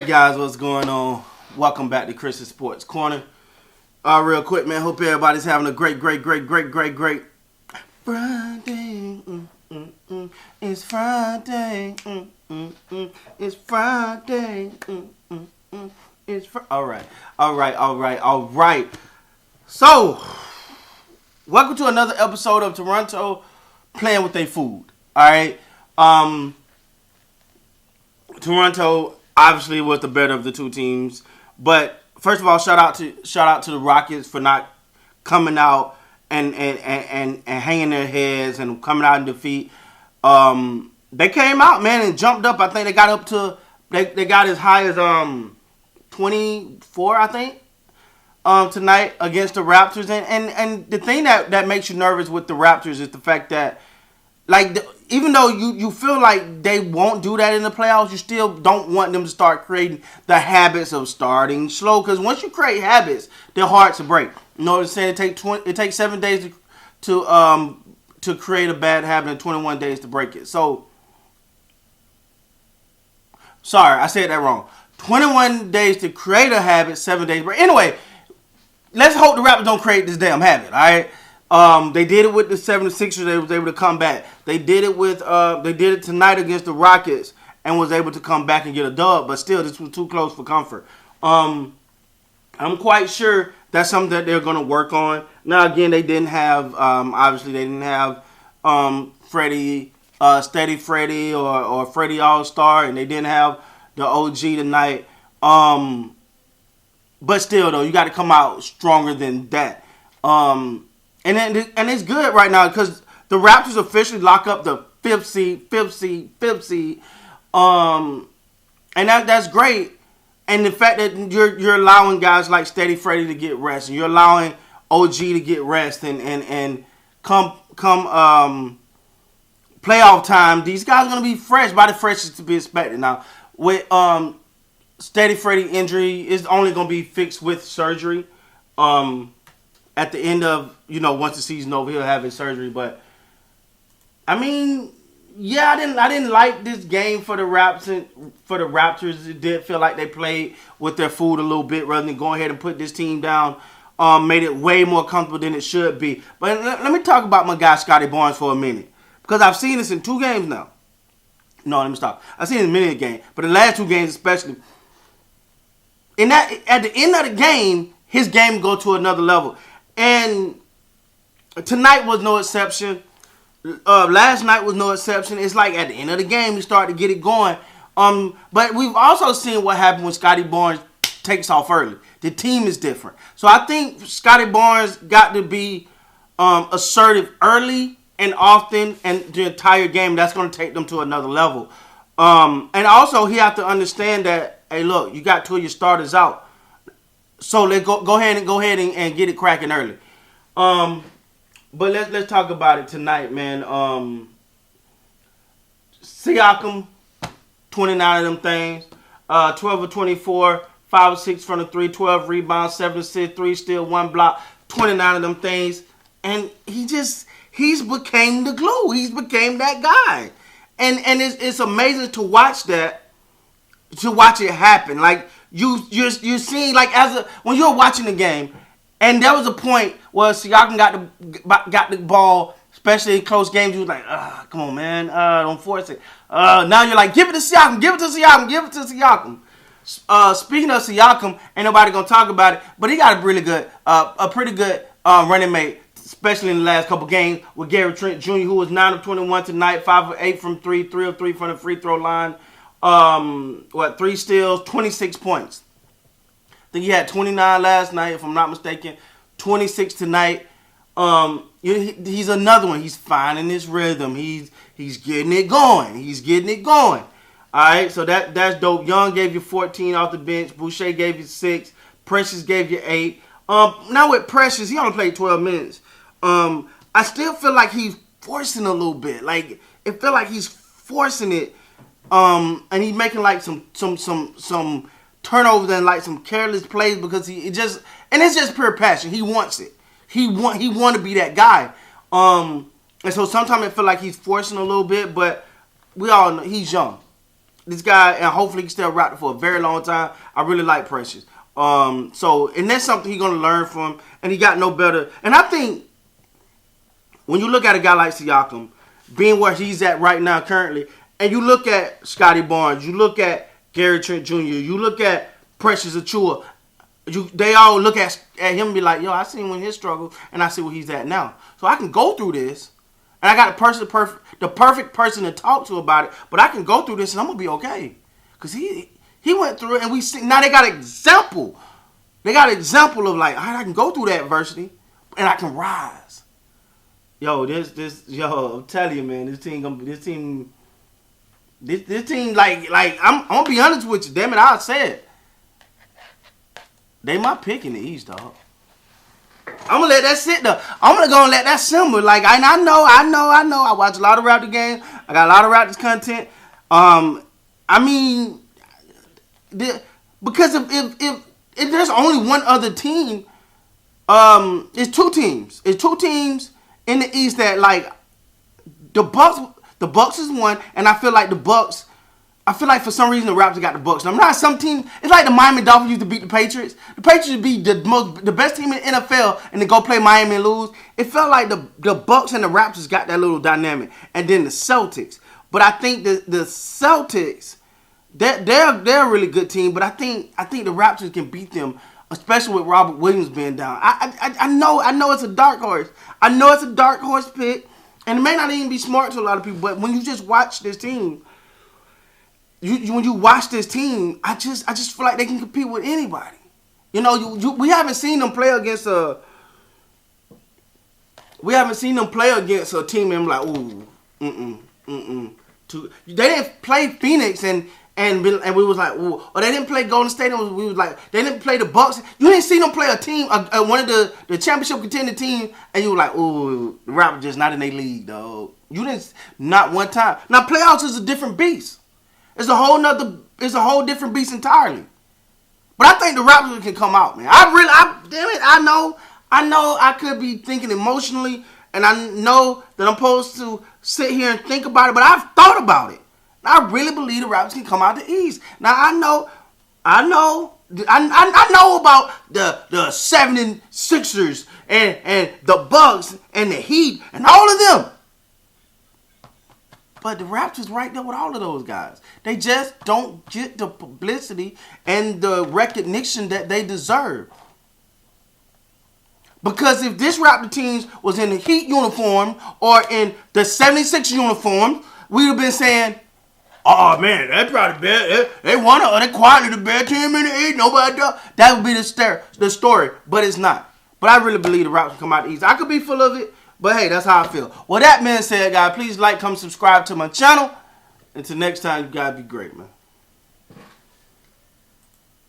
Guys, what's going on? Welcome back to Chris's Sports Corner. Real quick, man. Hope everybody's having a great Friday. It's Friday. It's Friday. All right. So, welcome to another episode of Toronto Playing with Their Food. All right. Toronto obviously was the better of the two teams, but first of all, shout out to the Rockets for not coming out and hanging their heads and coming out in defeat. They came out, man, and jumped up. I think they got up to they got as high as 24, I think, tonight against the Raptors. And the thing that makes you nervous with the Raptors is the fact that, even though you feel like they won't do that in the playoffs, you still don't want them to start creating the habits of starting slow. Because once you create habits, they're hard to break. You know what I'm saying? It takes 7 days to create a bad habit and 21 days to break it. So, sorry, I said that wrong. 21 days to create a habit, 7 days to break. Anyway, let's hope the Raptors don't create this damn habit, all right? They did it with the 76ers. They was able to come back. They did it tonight against the Rockets and was able to come back and get a dub. But still, this was too close for comfort. I'm quite sure that's something that they're going to work on. Now, again, they didn't have, Freddie, Steady Freddie or Freddie All-Star, and they didn't have the OG tonight. But still, though, you got to come out stronger than that. And it's good right now because the Raptors officially lock up the fifth seed. And that's great. And the fact that you're allowing guys like Steady Freddie to get rest, and you're allowing OG to get rest, and come playoff time, these guys are gonna be fresh, by the freshest to be expected. Now with Steady Freddie injury, it's only gonna be fixed with surgery. At the end of, once the season over, he'll have his surgery. But I mean, yeah, I didn't like this game for the Raptors. It did feel like they played with their food a little bit rather than going ahead and put this team down. Made it way more comfortable than it should be. But let me talk about my guy Scotty Barnes for a minute, because I've seen this in 2 games now. No, let me stop. I've seen it in many a game, but the last 2 games especially. At the end of the game, his game go to another level. And tonight was no exception. Last night was no exception. It's like at the end of the game, we start to get it going. But we've also seen what happened when Scotty Barnes takes off early. The team is different. So I think Scotty Barnes got to be assertive early and often, and the entire game. That's going to take them to another level. And also, he have to understand that, hey, look, you got 2 of your starters out. So let's go ahead and get it cracking early. But let's talk about it tonight, man. Siakam, 29 of them things, 12 of 24, 5 of 6 from the 3, 12 rebounds, 7 assists, 3 steals, 1 block, 29 of them things, and he's became the glue. He's became that guy, and it's amazing to watch that, to watch it happen. Like you're seeing, like when you're watching the game, and there was a point where Siakam got the ball, especially in close games. You was like, come on, man, don't force it. Now you're like, give it to Siakam. Speaking of Siakam, ain't nobody gonna talk about it, but he got a pretty good running mate, especially in the last couple games with Gary Trent Jr., who was 9 of 21 tonight, 5 of 8 from 3, 3 of 3 from the free throw line. 3 steals, 26 points. I think he had 29 last night, if I'm not mistaken. 26 tonight. He's another one. He's finding his rhythm. He's getting it going. All right, so that's dope. Young gave you 14 off the bench. Boucher gave you 6. Precious gave you 8. Now with Precious, he only played 12 minutes. I still feel like he's forcing a little bit. Like, it feel like he's forcing it. And he's making like some turnovers and like some careless plays because it's just pure passion. He wants it. He want to be that guy. And so sometimes it feel like he's forcing a little bit, but we all know he's young. this guy, and hopefully he can stay a Raptor for a very long time. I really like Precious. And that's something he's gonna learn from, and he got no better. And I think when you look at a guy like Siakam, being where he's at right now currently, and you look at Scotty Barnes, you look at Gary Trent Jr., you look at Precious Achiuwa, they all look at him and be like, yo, I seen when his struggle, and I see where he's at now. So I can go through this, and I got the perfect person to talk to about it, but I can go through this, and I'm going to be okay. Because he went through it, and we see, now they got example. They got example of like, all right, I can go through that adversity, and I can rise. Yo, I'm telling you, man, this team, like, I'm gonna be honest with you. Damn it, I said they my pick in the East, dog. I'm gonna let that sit though. I'm gonna go and let that simmer. Like, I know. I watch a lot of Raptor games. I got a lot of Raptors content. I mean, because if there's only one other team, it's two teams. It's two teams in the East that, like, the Bucks is one, and I feel like for some reason the Raptors got the Bucks. I'm not some team. It's like the Miami Dolphins used to beat the Patriots. The Patriots would be the best team in the NFL, and then go play Miami and lose. It felt like the Bucks and the Raptors got that little dynamic, and then the Celtics. But I think the Celtics, they're a really good team. But I think the Raptors can beat them, especially with Robert Williams being down. I know it's a dark horse. I know it's a dark horse pick, and it may not even be smart to a lot of people. But when you just watch this team, when you watch this team, I just feel like they can compete with anybody. You know, we haven't seen them play against a. We haven't seen them play against a team and like, ooh, They didn't play Phoenix and we was like, ooh, or they didn't play Golden State. And we was like, they didn't play the Bucks. You didn't see them play a team, one of the championship contending teams, and you were like, ooh, the Raptors just not in their league, dog. You didn't, not one time. Now playoffs is a different beast. It's a whole different beast entirely. But I think the Raptors can come out, man. I know I could be thinking emotionally, and I know that I'm supposed to sit here and think about it, but I've thought about it. I really believe the Raptors can come out the East. Now I know about the 76ers and the Bucks and the Heat and all of them. But the Raptors right there with all of those guys. They just don't get the publicity and the recognition that they deserve. Because if this Raptor team was in the Heat uniform or in the 76 uniform, we would have been saying, oh man, that's probably bad. They won it. They quietly the bad team in the East. Nobody does. That would be the story, but it's not. But I really believe the Raptors come out the East. I could be full of it, but hey, that's how I feel. Well, that being said, guys, please like, comment, subscribe to my channel. Until next time, you guys be great, man.